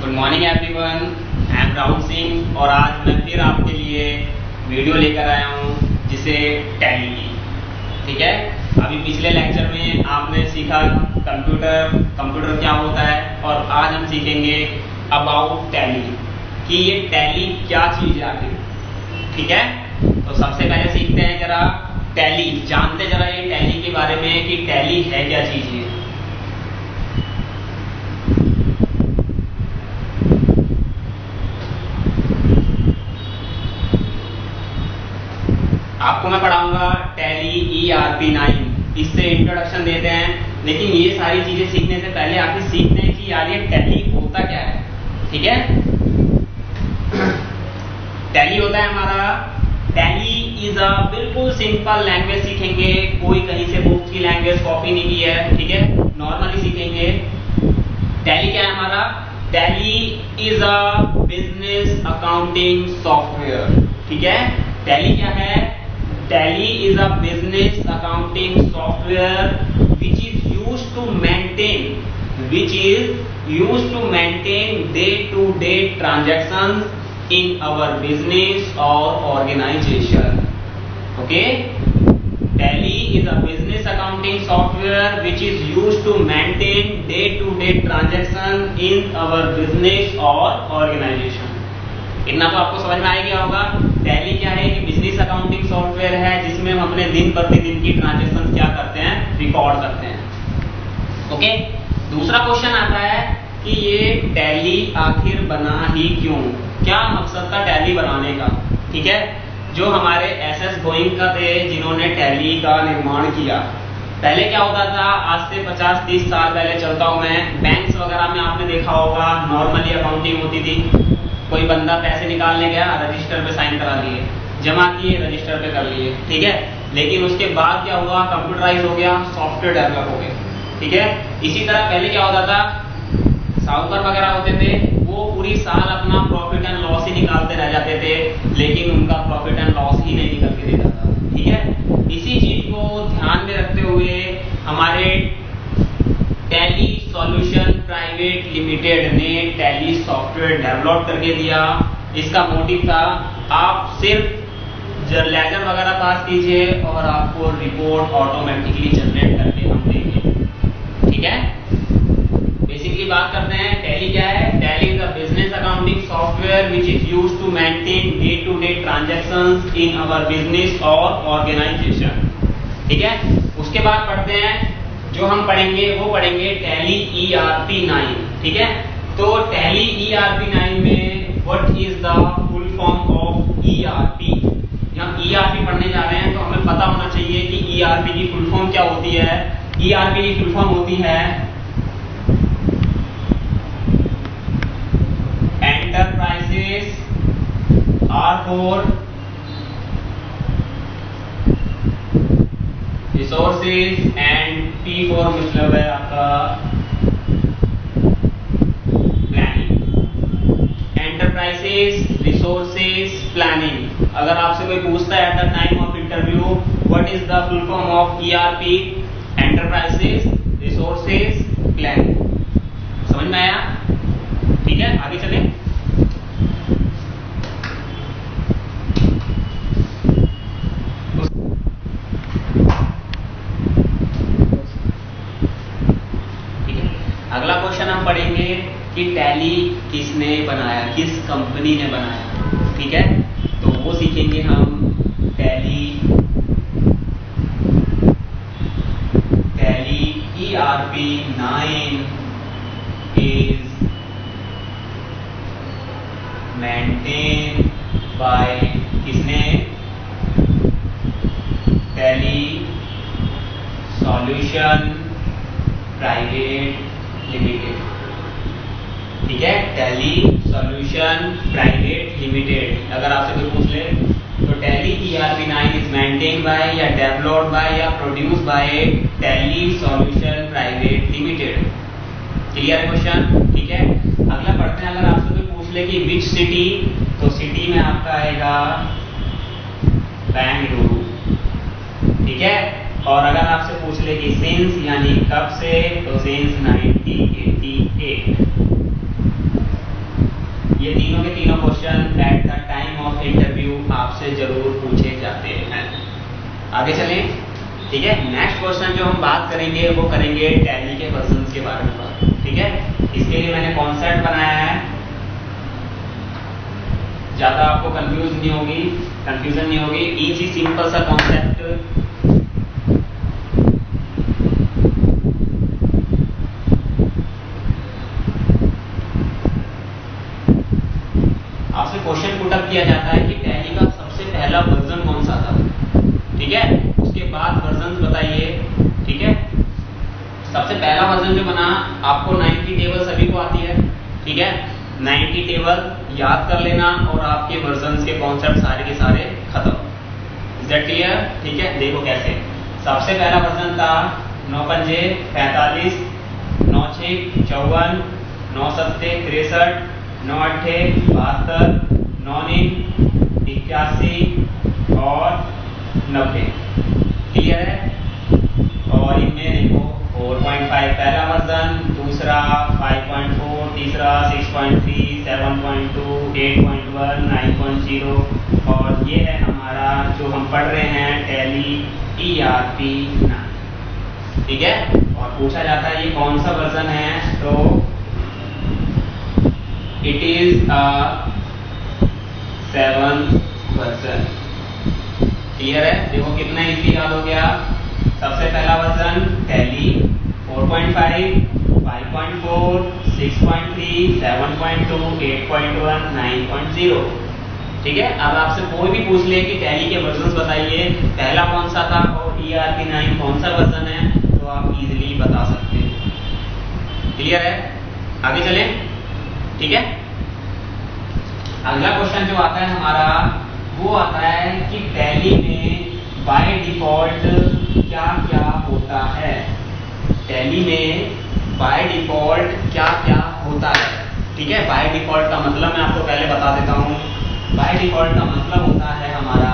Good morning everyone, I am Rahul Singh और आज मैं फिर आपके लिए वीडियो लेकर आया हूँ जिसे टैली की। ठीक है, अभी पिछले लेक्चर में आपने सीखा कंप्यूटर क्या होता है और आज हम सीखेंगे अबाउट टैली कि ये टैली क्या चीज़ है आखिर। ठीक है, तो सबसे पहले सीखते हैं जरा टैली, जानते जरा ये टैली के बारे में कि टैली है क्या चीज़ है। आपको मैं पढ़ाऊंगा टैली ERP9, इससे इंट्रोडक्शन देते हैं। लेकिन ये सारी चीजें सीखने से पहले आखिर सीखते हैं कि यार ये टैली होता क्या है। ठीक है, टैली होता है हमारा, टैली इज अ बिल्कुल सिंपल लैंग्वेज सीखेंगे, कोई कहीं से बुक की लैंग्वेज कॉपी नहीं की है। ठीक है, नॉर्मली सीखेंगे। टैली क्या है हमारा? Tally is a business accounting software. ठीक है, टैली क्या है? Tally is a business accounting software which is used to maintain day-to-day transactions in our business or organization. Okay? Tally is a business accounting software which is used to maintain day-to-day transactions in our business or organization. इतना तो आपको समझ में आ गया होगा। Tally क्या है कि बिजनेस अकाउंटिंग सॉफ्टवेयर है जिसमें हम अपने दिन प्रतिदिन की ट्रांजैक्शन क्या करते हैं, रिकॉर्ड करते हैं। ओके, दूसरा क्वेश्चन आता है कि ये टैली आखिर बना ही क्यों, क्या मकसद था टैली बनाने का। ठीक है, जो हमारे SS गोइंका थे जिन्होंने टैली का निर्माण किया। पहले क्या होता था, आज से 50-30 साल पहले चलता हूं मैं, बैंक्स वगैरह में आपने देखा होगा नॉर्मली अकाउंटिंग होती थी। कोई बंदा पैसे निकालने गया, रजिस्टर पे साइन करा लिए, जमा किए, रजिस्टर पे कर लिए। ठीक है, लेकिन उसके बाद क्या हुआ, कंप्यूटराइज हो गया, सॉफ्टवेयर डेवलप हो गए। ठीक है, इसी तरह पहले क्या होता था, साहूकार वगैरह होते थे, वो पूरी साल अपना प्रॉफिट एंड लॉस ही निकालते रह जाते थे, लेकिन उनका प्रॉफिट एंड लॉस ही नहीं निकल के देता था। ठीक है, इसी चीज को ध्यान में रखते हुए हमारे टैली सॉल्यूशन प्राइवेट लिमिटेड ने टैली सॉफ्टवेयर डेवलप करके दिया। इसका मोटिव था आप सिर्फ लेजर वगैरह पास कीजिए और आपको रिपोर्ट ऑटोमेटिकली जनरेट करके हम देंगे। ठीक है, बेसिकली बात करते हैं टैली क्या है। Tally is a business accounting software which is used to maintain day to day transactions in our business और ऑर्गेनाइजेशन। ठीक है, उसके बाद पढ़ते हैं, जो हम पढ़ेंगे वो पढ़ेंगे टैली ERP9। ठीक है, तो टैली ERP9 में what is the full form of ERP। हम ERP पढ़ने जा रहे हैं तो हमें पता होना चाहिए कि ERP की फुल फॉर्म क्या होती है। ERP की फुल फॉर्म होती है enterprises R for resources and P for मतलब है आपका प्लानिंग। Enterprises, resources, planning. अगर आपसे कोई पूछता है eight the time of interview what is the full form of ERP, enterprises, resources, planning. समझ में आया? ठीक है, आगे चले। अगला क्वेश्चन हम पढ़ेंगे कि टैली किसने बनाया, किस कंपनी ने बनाया। ठीक है, तो वो सीखेंगे हम। Tally ERP9 is maintain by किसने, टैली सॉल्यूशन प्राइवेट लिमिटेड। ठीक है, टैली सॉल्यूशन प्राइवेट लिमिटेड। अगर आपसे कोई पूछ ले तो tally ERP9 is maintain by या डेवलप्ड बाय या produce by tally solution private limited. Clear question? ठीक है, अगला पढ़ते हैं। अगर आपसे कोई पूछ ले कि विच सिटी, तो सिटी में आपका आएगा बेंगलुरु। ठीक है, और अगर आपसे पूछ ले कि सिंस यानी कब से, तो सिंस 1988। ये तीनों के तीनों question eight the time of interview आपसे जरूर पूछे जाते हैं। आगे चलें, ठीक है। नेक्स्ट क्वेश्चन जो हम बात करेंगे वो करेंगे टैली के वर्जन्स के बारे में, ठीक है। इसके लिए मैंने कॉन्सेप्ट बनाया है, ज्यादा आपको कंफ्यूजन नहीं होगी, इजी सिंपल सा कॉन्सेप्ट। आपसे क्वेश्चन पुट अप किया जाता है कि टैली का सबसे पहला वर्जन कौन सा था, ठीक है। उसके बाद वर्जन बताइए, ठीक है। सबसे पहला वर्जन जो बना, आपको 90 टेबल सभी को आती है, ठीक है। 90 टेबल याद कर लेना और आपके वर्जन्स के कॉन्सेप्ट सारे के सारे खत्म। Is that clear? ठीक है। देखो कैसे, सबसे पहला वर्जन था 9 पंजे 45, 9 6 54, 9 7 63, 9 8 72, 9 9 81 और 90। क्लियर है? और इनमें देखो 4.5 पहला वर्जन, दूसरा 5.4, तीसरा 6.3, 7.2, 8.1, 9.0 और ये है हमारा जो हम पढ़ रहे हैं टैली ERP 9, ठीक है। और पूछा जाता है ये कौन सा वर्जन है, तो it is 7th version. Clear है? देखो कितना इजी याद हो गया। सबसे पहला वर्जन टैली 4.5, 5.4, 6.3, 7.2, 8.1, 9.0, ठीक है। अब आपसे कोई भी पूछ ले कि टैली के वर्जन्स बताइए, पहला कौन सा था और ERP 9 कौन सा वर्जन है, तो आप इजीली बता सकते हैं। क्लियर है? आगे चलें, ठीक है। अगला क्वेश्चन जो आता है हमारा वो आता है कि टैली में बाय डिफॉल्ट क्या क्या होता है। टैली में बाय डिफॉल्ट क्या क्या होता है, ठीक है। बाय डिफॉल्ट का मतलब मैं आपको पहले बता देता हूं। बाय डिफॉल्ट का मतलब होता है हमारा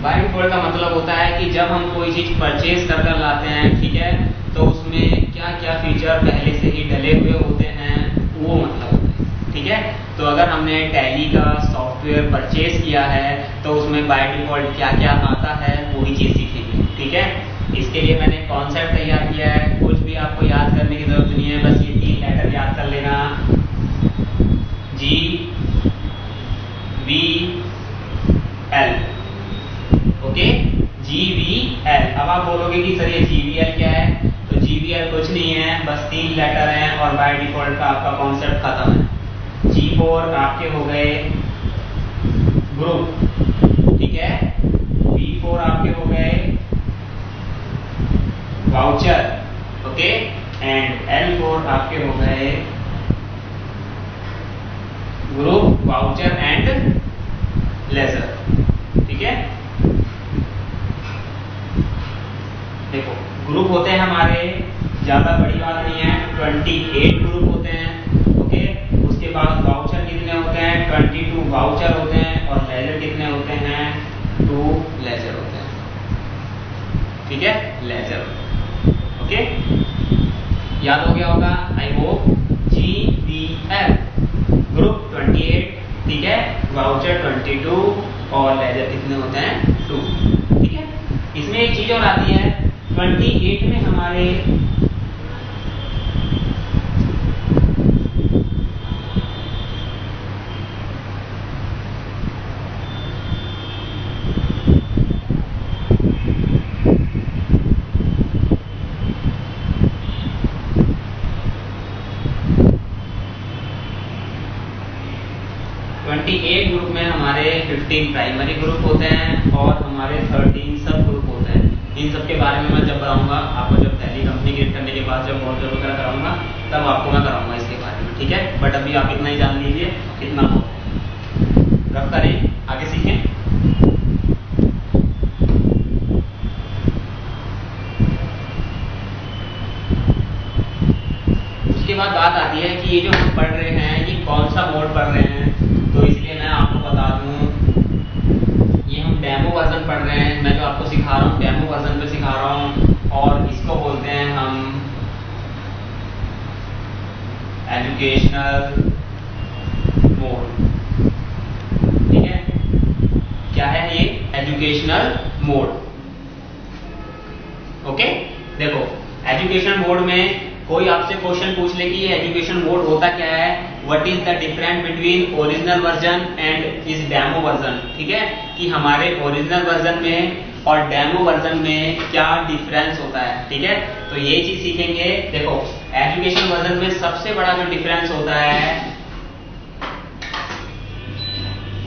बाय डिफॉल्ट का मतलब होता है कि जब हम कोई चीज परचेज कर लाते हैं, ठीक है, तो उसमें क्या क्या फीचर पहले से ही डले हुए होते हैं, वो मतलब होता है, ठीक है। तो अगर हमने टैली का सॉफ्टवेयर परचेज किया है तो उसमें बाय डिफॉल्ट क्या क्या आता है वही चीज सीखेंगे, ठीक है। इसके लिए मैंने कॉन्सेप्ट तैयार किया है, कुछ भी आपको याद करने की जरूरत नहीं है, बस ये 3 लेटर याद कर लेना, GVL, ओके, GVL। अब आप बोलोगे कि सर ये GVL क्या है, तो GVL कुछ नहीं है, बस 3 लेटर हैं और बाय डिफॉल्ट का आपका कॉन्सेप्ट खत्म है। G4 आपके हो गए ग्रुप, ठीक है। V4 आपके हो गए वाउचर, ओके, एंड L4 आपके हो गए ग्रुप, वाउचर एंड लेजर, ठीक है। देखो ग्रुप होते हैं हमारे, ज्यादा बड़ी बात नहीं है, 28 ग्रुप होते हैं, ओके। उसके बाद वाउचर कितने होते हैं, 22 वाउचर होते हैं और लेजर कितने होते हैं, 2 लेजर होते हैं, ठीक है, लेजर, ओके। याद हो गया होगा आई होप। GVL ग्रुप 28, ठीक है, वाउचर 22 और लेजर कितने होते हैं, 2, ठीक है। इसमें एक चीज और आती है, 28 में हमारे ग्रुप में हमारे 15 प्राइमरी ग्रुप होते हैं और हमारे 13 सब ग्रुप होते हैं। इन सब के बारे में मैं जब बताऊंगा आपको, जब टैली कंपनी क्रिएट करने के बाद जब मॉडल वगैरह कराऊंगा तब आपको मैं कराऊंगा इसके बारे में, ठीक है। बट अभी आप इतना ही जान लीजिए, कितना हो रब करें, आगे सीखें। उसके बाद बात आती है कि ये जो हम पढ़ रहे हैं ये कौन सा मोड पढ़ रहे हैं, तो इसलिए मैं आपको बता दूं, ये हम डेमो वर्जन पढ़ रहे हैं। मैं जो आपको सिखा रहा हूँ डेमो वर्जन पे सिखा रहा हूँ और इसको बोलते एजुकेशनल मोड। ठीक है, क्या है ये? Educational mode. ओके, देखो एजुकेशन मोड में कोई आपसे क्वेश्चन पूछ ले कि ये एजुकेशन मोड होता क्या है, what is the difference between original version and इस डेमो वर्जन। ठीक है, कि हमारे ओरिजिनल वर्जन में और डेमो वर्जन में क्या डिफरेंस होता है। ठीक है, तो ये चीज सीखेंगे। देखो एजुकेशन वर्जन में सबसे बड़ा जो डिफरेंस होता है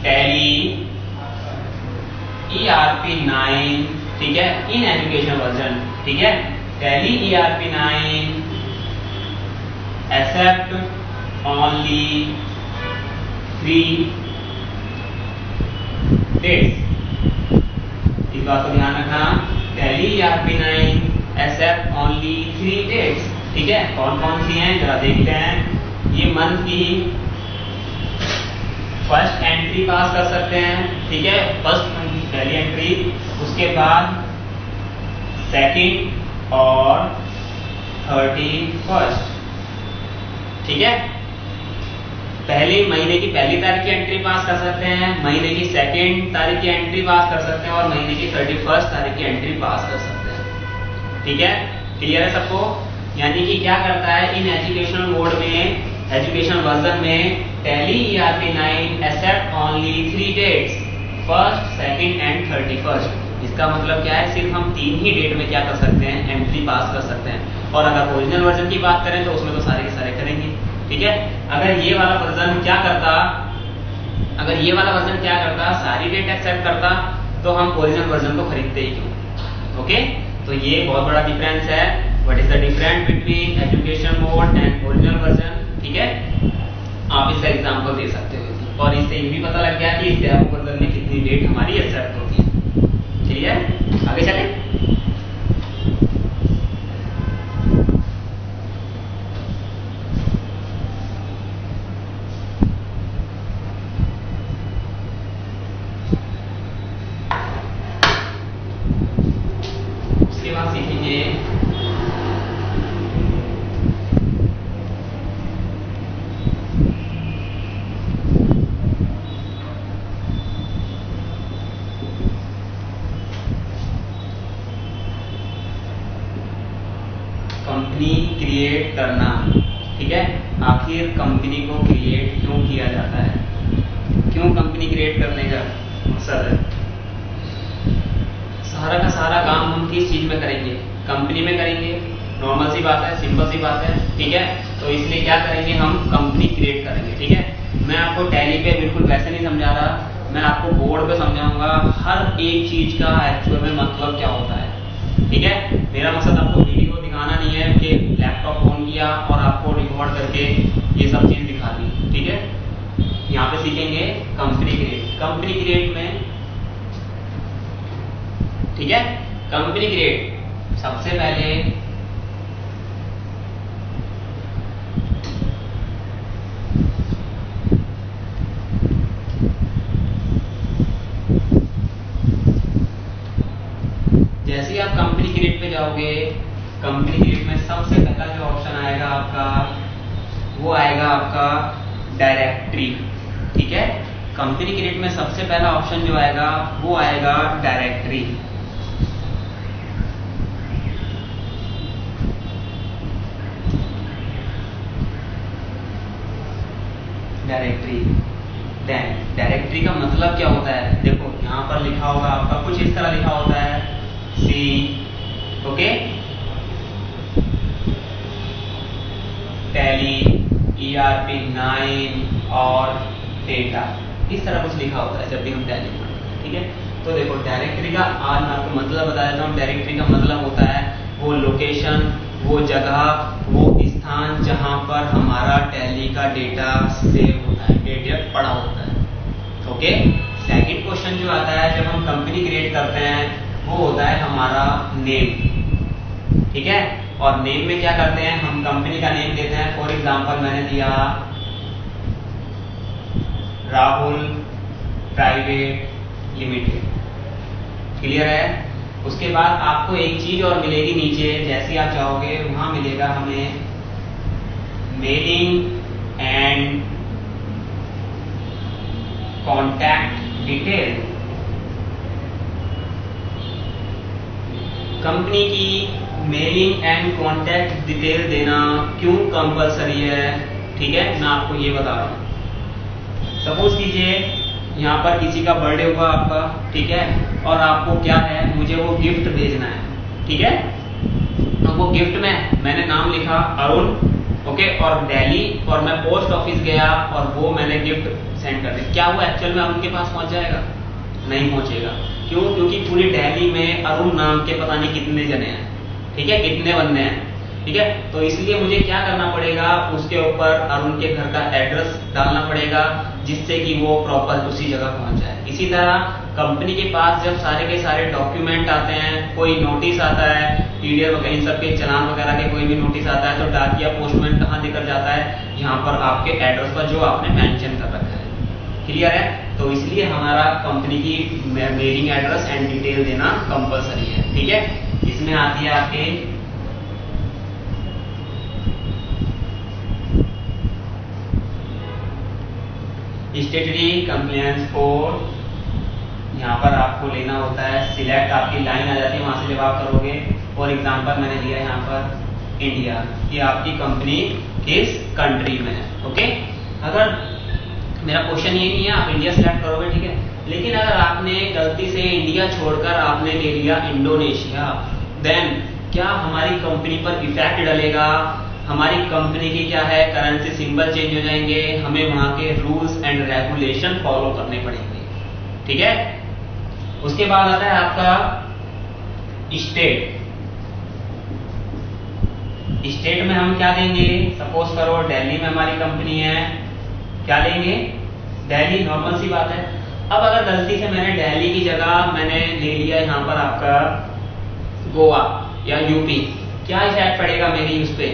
टैली ERP9। ठीक है, इन एजुकेशन वर्जन। ठीक है, tally ERP9 accept only 3 dates. इस बात को ध्यान रखना, tally ERP9 accept only 3 dates. ठीक है, कौन कौन सी हैं जरा देखते हैं। ये मंथ की फर्स्ट एंट्री पास कर सकते हैं। ठीक है, फर्स्ट मंथ की पहली एंट्री, उसके बाद सेकंड और 31st। ठीक है, पहले महीने की पहली तारीख की एंट्री पास कर सकते हैं, महीने की सेकंड तारीख की एंट्री पास कर सकते हैं और महीने की 31st तारीख की एंट्री पास कर सकते हैं। ठीक है, क्लियर है सबको? यानी कि क्या करता है इन एजुकेशनल मोड में, एजुकेशन वर्जन में Tally ERP9 accept only 3 dates, first, second and 31st। इसका मतलब क्या है, सिर्फ हम 3 ही डेट में क्या कर सकते हैं, एंट्री पास कर सकते हैं। और अगर ओरिजिनल वर्जन की बात करें तो उसमें तो सारे के सारे करेंगे। ठीक है, अगर ये वाला वर्जन क्या करता, अगर ये वाला वर्जन क्या करता, सारी डेट एक्सेप्ट करता, तो हम ओरिजिनल वर्जन को खरीदते ही क्यों। ओके, तो ये बहुत बड़ा डिफरेंस है। What is the difference between education mode and original version. ठीक है, आप इसका एग्जांपल दे सकते हो और इससे ये भी पता लग गया कि इस डेमो वर्जन में कितनी डेट हमारी एक्सेप्ट होती है। क्लियर? आगे चलें। उसके बाद सीखेंगे कंपनी क्रिएट करना। ठीक है, आखिर कंपनी को क्रिएट क्यों किया जाता है, क्यों कंपनी क्रिएट करने का मकसद है। सारा का सारा काम हम किस चीज में करेंगे, कंपनी में करेंगे। नॉर्मल सी बात है, सिंपल सी बात है। ठीक है, तो इसलिए क्या करेंगे, हम कंपनी क्रिएट करेंगे। ठीक है, मैं आपको टैली पे बिल्कुल वैसे नहीं समझा रहा, मैं आपको बोर्ड पे समझाऊंगा हर एक चीज का एक्चुअल में मतलब क्या होता है। ठीक है, मेरा मकसद आपको वीडियो दिखाना नहीं है कि लैपटॉप ऑन किया और आपको रिकॉर्ड करके ये सब चीज दिखा दी। ठीक है, यहाँ पे सीखेंगे कंपनी क्रिएट। कंपनी क्रिएट में, ठीक है, कंपनी क्रिएट सबसे पहले जैसे ही आप कंपनी क्रिएट पे जाओगे, कंपनी क्रिएट में सबसे पहला जो ऑप्शन आएगा आपका, वो आएगा आपका डायरेक्टरी। ठीक है, कंपनी क्रिएट में सबसे पहला ऑप्शन जो आएगा वो आएगा डायरेक्टरी। डायरेक्टरी, डायरेक्टरी का मतलब क्या होता है, देखो यहाँ पर लिखा होगा आपका, कुछ इस तरह लिखा होता है सी। ओके, टैली ERP9 और डेटा, इस तरह कुछ लिखा होता है जब भी हम टैली पढ़ते हैं। ठीक है, तो देखो डायरेक्टरी का आज मैं आपको मतलब बता देता हूँ। डायरेक्टरी का मतलब होता है वो लोकेशन, वो जगह, वो स्थान जहाँ पर हमारा टैली का डेटा सेव होता है, डेटा पड़ा होता है। ओके, सेकंड क्वेश्चन जो आता है जब हम कंपनी क्रिएट करते हैं वो होता है हमारा नेम। ठीक है, और नेम में क्या करते हैं, हम कंपनी का नेम देते हैं। फॉर एग्जांपल मैंने दिया राहुल प्राइवेट लिमिटेड। क्लियर है? उसके बाद आपको एक चीज और मिलेगी नीचे, जैसे आप चाहोगे वहां मिलेगा हमें mailing and contact detail. Company की मेलिंग एंड कॉन्टैक्ट डिटेल देना क्यों कंपलसरी है, ठीक है, मैं आपको ये बता रहा हूँ। सपोज कीजिए यहाँ पर किसी का बर्थडे हुआ आपका, ठीक है, और आपको क्या है, मुझे वो गिफ्ट भेजना है, ठीक है। तो वो गिफ्ट में मैंने नाम लिखा अरुण, ओके, और दिल्ली, और मैं पोस्ट ऑफिस गया और वो मैंने गिफ्ट सेंड कर दिया। क्या वो एक्चुअल में अरुण के पास पहुंच जाएगा? नहीं पहुंचेगा। क्यों? क्योंकि पूरी दिल्ली में अरुण नाम के पता नहीं कितने जने हैं, ठीक है, कितने बंदे हैं, ठीक है। तो इसलिए मुझे क्या करना पड़ेगा, उसके ऊपर अरुण के घर का एड्रेस डालना पड़ेगा, जिससे कि वो प्रॉपर उसी जगह पहुंच जाए। इसी तरह कंपनी के पास जब सारे के सारे डॉक्यूमेंट आते हैं, कोई नोटिस आता है, पीडीएफ वगैरह, इन सबके चलान वगैरह के कोई भी नोटिस आता है, तो डाकिया पोस्टमैन कहाँ देकर जाता है? यहाँ पर आपके एड्रेस पर जो आपने मेंशन कर रखा है। क्लियर है? तो इसलिए हमारा कंपनी की मेलिंग एड्रेस एंड डिटेल देना कंपलसरी है, ठीक है। इसमें आती है आपके स्टेटरी कंप्लायंस कोड। यहाँ पर आपको लेना होता है, सिलेक्ट आपकी लाइन आ जाती है, वहां से जब आप करोगे, फॉर एग्जांपल मैंने लिया यहाँ पर इंडिया, कि आपकी कंपनी किस कंट्री में है, ओके। अगर मेरा क्वेश्चन ये नहीं है आप इंडिया सिलेक्ट करोगे, ठीक है, लेकिन अगर आपने गलती से इंडिया छोड़कर आपने ले लिया इंडोनेशिया, देन क्या हमारी कंपनी पर इफेक्ट डलेगा? हमारी कंपनी की क्या है, करेंसी सिंबल चेंज हो जाएंगे, हमें वहां के रूल्स एंड रेगुलेशन फॉलो करने पड़ेंगे, ठीक है। उसके बाद आता है आपका स्टेट। स्टेट में हम क्या देंगे? सपोज करो दिल्ली में हमारी कंपनी है, क्या लेंगे? दिल्ली, नॉर्मल सी बात है। अब अगर गलती से मैंने दिल्ली की जगह मैंने ले लिया यहाँ पर आपका गोवा या यूपी, क्या इफेक्ट पड़ेगा मेरी उस पे?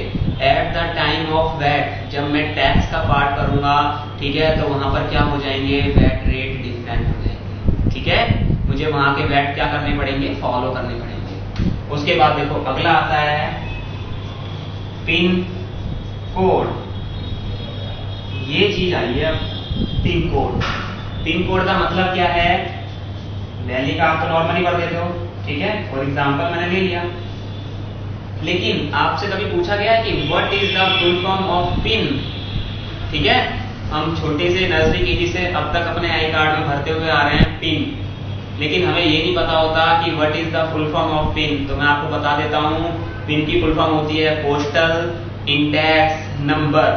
At the time of VAT, जब मैं टैक्स का पार्ट करूंगा, ठीक है, तो वहां पर क्या हो जाएंगे? वैट रेट डिफरेंट हो जाएंगे, ठीक है। मुझे वहां के वैट क्या करने पड़ेंगे? फॉलो करने पड़ेंगे। उसके बाद देखो अगला आता है पिन कोड। ये चीज आई है पिन कोड। पिन कोड का मतलब क्या है? दिल्ली का आप तो नॉर्मली भर देते हो, ठीक है, फॉर एग्जांपल मैंने ले लिया, लेकिन आपसे कभी पूछा गया है कि what is the full form of pin, ठीक है। हम छोटे से नर्सरी केजी से अब तक अपने आई कार्ड में भरते हुए आ रहे हैं पिन, लेकिन हमें ये नहीं पता होता कि what is the full form of pin. तो मैं आपको बता देता हूँ, पिन की फुल फॉर्म होती है postal index number.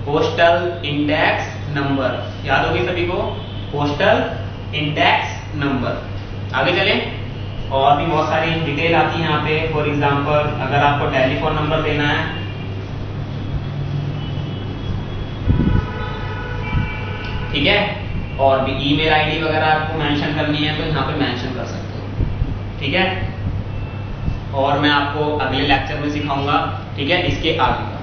Postal index number याद होगी सभी को, पोस्टल इंडेक्स नंबर। आगे चले, और भी बहुत सारी डिटेल आती है यहाँ पे। फॉर एग्जांपल अगर आपको टेलीफोन नंबर देना है, ठीक है, और भी ईमेल आईडी वगैरह आपको मेंशन करनी है, तो यहाँ पे मेंशन कर सकते हो, ठीक है। और मैं आपको अगले लेक्चर में सिखाऊंगा, ठीक है, इसके आगे।